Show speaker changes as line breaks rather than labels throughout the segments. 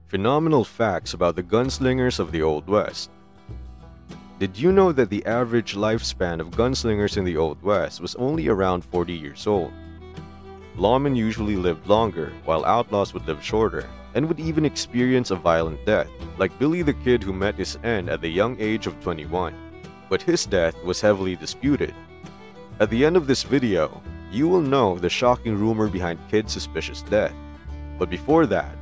Phenomenal facts about the gunslingers of the Old West. Did you know that the average lifespan of gunslingers in the Old West was only around 40 years old? Lawmen usually lived longer, while outlaws would live shorter, and would even experience a violent death, like Billy the Kid, who met his end at the young age of 21. But his death was heavily disputed. At the end of this video, you will know the shocking rumor behind Kid's suspicious death. But before that,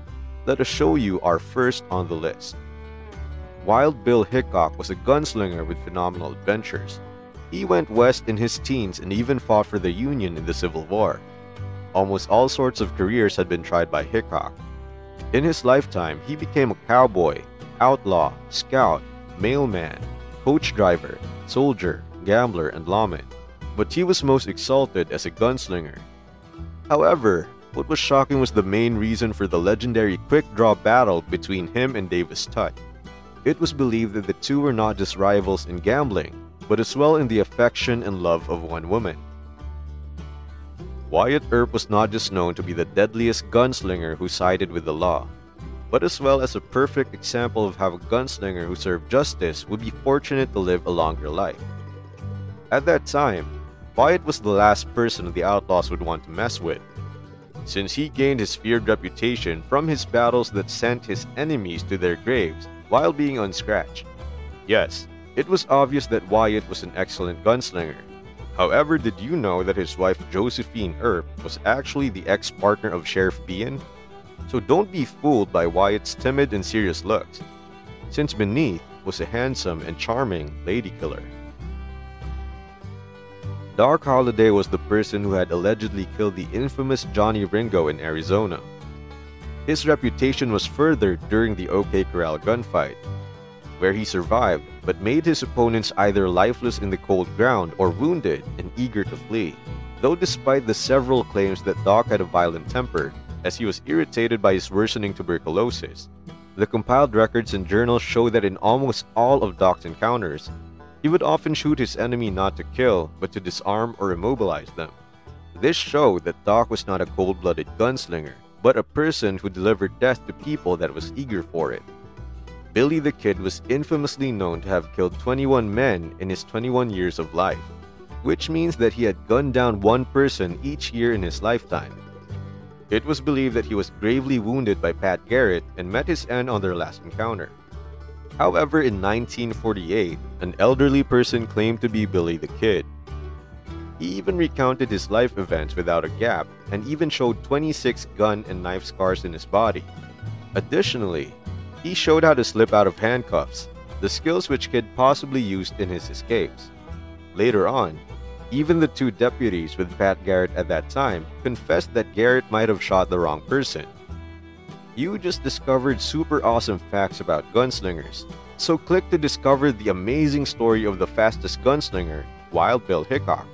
let us show you our first on the list. Wild Bill Hickok was a gunslinger with phenomenal adventures. He went west in his teens and even fought for the Union in the Civil War. Almost all sorts of careers had been tried by Hickok. In his lifetime, he became a cowboy, outlaw, scout, mailman, coach driver, soldier, gambler, and lawman. But he was most exalted as a gunslinger. However, what was shocking was the main reason for the legendary quick-draw battle between him and Davis Tutt. It was believed that the two were not just rivals in gambling, but as well in the affection and love of one woman. Wyatt Earp was not just known to be the deadliest gunslinger who sided with the law, but as well as a perfect example of how a gunslinger who served justice would be fortunate to live a longer life. At that time, Wyatt was the last person the Outlaws would want to mess with, since he gained his feared reputation from his battles that sent his enemies to their graves while being unscratched. Yes, it was obvious that Wyatt was an excellent gunslinger. However, did you know that his wife Josephine Earp was actually the ex-partner of Sheriff Bean? So don't be fooled by Wyatt's timid and serious looks, since beneath was a handsome and charming lady killer. Doc Holliday was the person who had allegedly killed the infamous Johnny Ringo in Arizona. His reputation was furthered during the OK Corral gunfight, where he survived but made his opponents either lifeless in the cold ground or wounded and eager to flee. Though despite the several claims that Doc had a violent temper, as he was irritated by his worsening tuberculosis, the compiled records and journals show that in almost all of Doc's encounters, he would often shoot his enemy not to kill, but to disarm or immobilize them. This showed that Doc was not a cold-blooded gunslinger, but a person who delivered death to people that was eager for it. Billy the Kid was infamously known to have killed 21 men in his 21 years of life, which means that he had gunned down one person each year in his lifetime. It was believed that he was gravely wounded by Pat Garrett and met his end on their last encounter. However, in 1948, an elderly person claimed to be Billy the Kid. He even recounted his life events without a gap and even showed 26 gun and knife scars in his body. Additionally, he showed how to slip out of handcuffs, the skills which Kid possibly used in his escapes. Later on, even the two deputies with Pat Garrett at that time confessed that Garrett might have shot the wrong person. You just discovered super awesome facts about gunslingers, so click to discover the amazing story of the fastest gunslinger, Wild Bill Hickok.